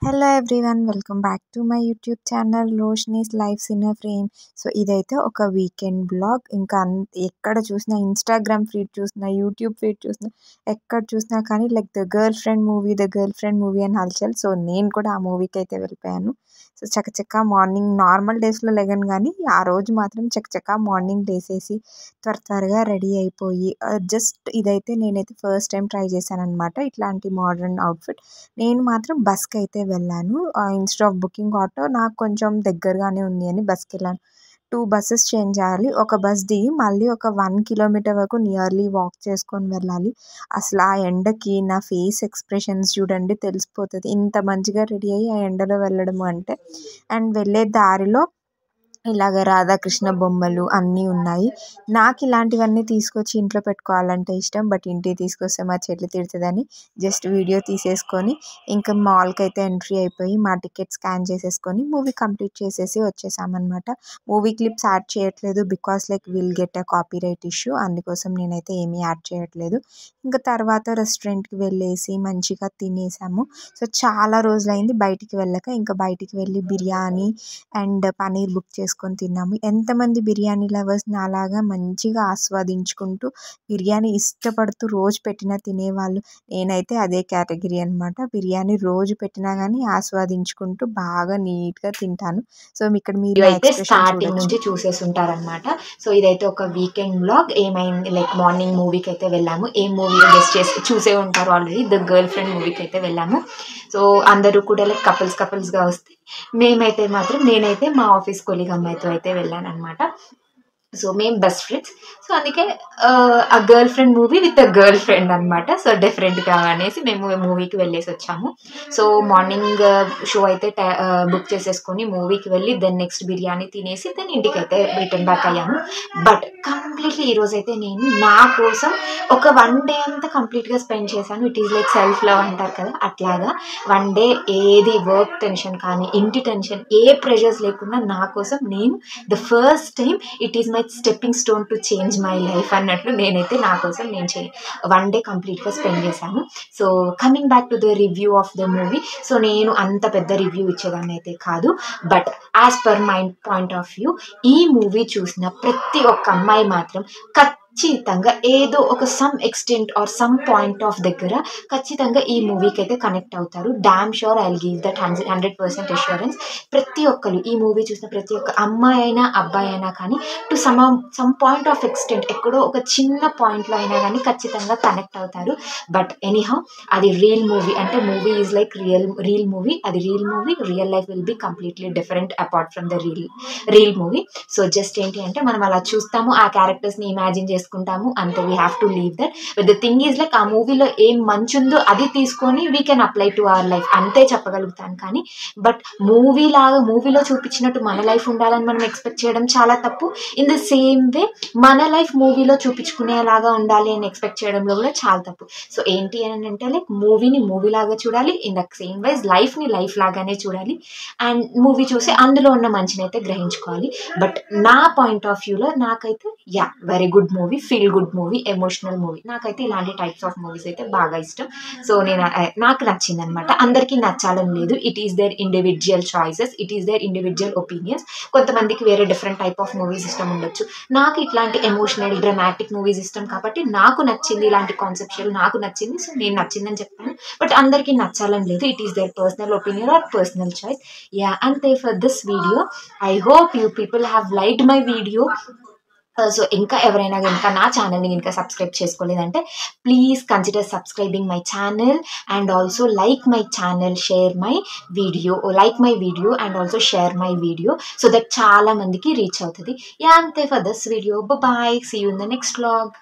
Hello everyone, welcome back to my YouTube channel Roshni's lifes in a frame. So ఇదైతే ఒక weekend blog. ఇంకా ఎక్కడ చూసినా, ఇన్స్టాగ్రామ్ ఫీడ్ చూసినా, యూట్యూబ్ ఫీడ్ చూసినా, ఎక్కడ చూసినా కానీ like the girlfriend movie అని హల్చల్. సో నేను కూడా ఆ మూవీకి అయితే వెళ్ళిపోయాను. సో చకచకా మార్నింగ్ నార్మల్ డేస్లో లెగను, కానీ ఆ రోజు మాత్రం చకచకా మార్నింగ్ లేసేసి త్వరగా రెడీ అయిపోయి జస్ట్ ఇదైతే నేనైతే ఫస్ట్ టైం ట్రై చేశాను అనమాట, ఇట్లాంటి మోడర్న్ అవుట్ఫిట్. నేను మాత్రం బస్కి అయితే వెళ్ళాను. ఇన్స్టెడ్ ఆఫ్ బుకింగ్ ఆటో నాకు కొంచెం దగ్గరగానే ఉంది అని బస్కి వెళ్ళాను. 2 బస్సెస్ చేంజ్ చేయాలి. ఒక బస్ దిగి మళ్ళీ ఒక 1 కిలోమీటర్ వరకు నియర్లీ వాక్ చేసుకొని వెళ్ళాలి. అసలు ఆ ఎండకి నా ఫేస్ ఎక్స్ప్రెషన్స్ చూడండి, తెలిసిపోతుంది ఇంత మంచిగా రెడీ అయ్యి ఆ ఎండలో వెళ్ళడం అంటే. అండ్ వెళ్ళే దారిలో ఇలాగ రాధాకృష్ణ బొమ్మలు అన్నీ ఉన్నాయి. నాకు ఇలాంటివన్నీ తీసుకొచ్చి ఇంట్లో పెట్టుకోవాలంటే ఇష్టం, బట్ ఇంటికి తీసుకొస్తే మా చెల్లి తిడుతుందని జస్ట్ వీడియో తీసేసుకొని ఇంకా మాల్కి అయితే ఎంట్రీ అయిపోయి మా టికెట్ స్కాన్ చేసేసుకొని మూవీ కంప్లీట్ చేసేసి వచ్చేసామన్నమాట. మూవీ క్లిప్స్ యాడ్ చేయట్లేదు because like will get a copy right issue, అందుకోసం నేనైతే ఏమీ యాడ్ చేయట్లేదు. ఇంకా తర్వాత రెస్టారెంట్కి వెళ్ళేసి మంచిగా తినేసాము. సో చాలా రోజులైంది బయటికి వెళ్ళక. ఇంకా బయటికి వెళ్ళి బిర్యానీ అండ్ పనీర్ బుక్ చేసుకొని తిన్నాము. ఎంతమంది బిర్యానీ లవర్స్ నాలాగా మంచిగా ఆస్వాదించుకుంటూ బిర్యానీ ఇష్టపడుతూ రోజు పెట్టినా తినేవాళ్ళు, నేనైతే అదే కేటగిరీ అనమాట. బిర్యానీ రోజు పెట్టినా కానీ ఆస్వాదించుకుంటూ బాగా నీట్గా తింటాను. సో ఇక్కడ మీరు అయితే స్టార్టింగ్ నుంచి చూసేసి ఉంటారనమాట. సో ఇదైతే ఒక వీకెండ్ బ్లాగ్. ఏమైంది లైక్ మార్నింగ్ మూవీకి అయితే వెళ్ళాము. ఏ మూవీలో గెస్ట్ చేసి చూసే ఉంటారు ఆల్రెడీ, ద గర్ల్ ఫ్రెండ్ మూవీకి అయితే వెళ్ళాము. సో అందరూ కూడా లైక్ కపుల్స్గా వస్తే నేనైతే మా ఆఫీస్ కొలీగ్ అమ్మాయితో అయితే వెళ్ళాను అనమాట. సో మేము బెస్ట్ ఫ్రెండ్స్. సో అందుకే ఆ girl friend movie with a girl friend అనమాట. సో డిఫరెంట్గా అనేసి మేము మూవీకి వెళ్ళేసి వచ్చాము. సో మార్నింగ్ షో అయితే బుక్ చేసేసుకొని మూవీకి వెళ్ళి దెన్ నెక్స్ట్ బిర్యానీ తినేసి దెన్ ఇంటికి అయితే రిటర్న్ బ్యాక్ అయ్యాము. బట్ కంప్లీట్లీ ఈరోజు అయితే నేను నా కోసం ఒక 1 డే అంతా కంప్లీట్గా స్పెండ్ చేశాను. It is like self love అంటారు కదా, అట్లాగా 1 డే ఏది వర్క్ టెన్షన్ కానీ ఇంటి టెన్షన్ ఏ ప్రెషర్స్ లేకుండా నా కోసం నేను the first time it is my stepping stone to change my life అన్నట్లు నేనైతే నా కోసం నేను 1 డే కంప్లీట్గా స్పెండ్ చేశాను. So coming back to the review of the movie. So నేను అంత పెద్ద రివ్యూ ఇచ్చేదాన్ని అయితే కాదు, but as per my point of view ఈ మూవీ చూసిన ప్రతి ఒక్క అమ్మాయి మాత్రం ఖచ్చితంగా ఏదో ఒక some extent or some point of దగ్గర ఖచ్చితంగా ఈ మూవీకి అయితే కనెక్ట్ అవుతారు. Damn sure I will give that 100% assurance. ప్రతి ఒక్కరు ఈ మూవీ చూసిన ప్రతి ఒక్క అమ్మాయి అయినా అబ్బాయి అయినా కానీ to some point of extent ఎక్కడో ఒక చిన్న పాయింట్లో అయినా కానీ ఖచ్చితంగా కనెక్ట్ అవుతారు. బట్ ఎనీహౌ అది రియల్ మూవీ, అంటే movie is like real movie. అది real movie, real life will be completely different apart from the real movie. So just ఏంటి అంటే మనం అలా చూస్తాము, ఆ క్యారెక్టర్స్ని ఇమాజిన్ చేసుకుంటాము అంతే. We have to leave that. But the thing is like ఆ మూవీలో ఏం మంచి ఉందో అది తీసుకొని we can apply to our life అంతే చెప్పగలుగుతాను. కానీ బట్ మూవీలో చూపించినట్టు మన లైఫ్ ఉండాలని మనం ఎక్స్పెక్ట్ చేయడం చాలా తప్పు. ఇన్ ద సేమ్ వే మన లైఫ్ మూవీలో చూపించుకునేలాగా ఉండాలి అని ఎక్స్పెక్ట్ చేయడంలో కూడా చాలా తప్పు. సో ఏంటి అని అంటే లైక్ మూవీని మూవీ లాగా చూడాలి, ఇన్ ద సేమ్ వైజ్ లైఫ్ని లైఫ్ లాగానే చూడాలి. అండ్ మూవీ చూసి అందులో ఉన్న మంచిని అయితే గ్రహించుకోవాలి. బట్ నా పాయింట్ ఆఫ్ వ్యూలో నాకైతే very good movie, feel good movie, emotional movie. నాకైతే ఇలాంటి టైప్స్ ఆఫ్ మూవీస్ అయితే బాగా ఇష్టం. సో నాకు నచ్చింది అనమాట. అందరికీ నచ్చాలని లేదు. It is there individual choices, it is there individual opinions. కొంతమందికి వేరే డిఫరెంట్ టైప్ ఆఫ్ మూవీస్ ఇష్టం ఉండొచ్చు. నాకు ఇట్లాంటి ఎమోషనల్ డ్రామాటిక్ మూవీస్ ఇష్టం కాబట్టి నాకు నచ్చింది, ఇలాంటి కాన్సెప్చువల్ నాకు నచ్చింది. సో నేను నచ్చిందని చెప్తాను. బట్ అందరికీ నచ్చాలని లేదు. It is their personal opinion or personal choice. అంతే for this video. I hope you people have liked my video. So ఇంకా ఎవరైనా కనుక నా ఛానల్ని కనుక సబ్స్క్రైబ్ చేసుకోలేదంటే please consider subscribing my channel and also like my channel, like my video and also share my video so that చాలా మందికి reach అవుతుంది. అంతే for this video. Bye, see you in the next vlog.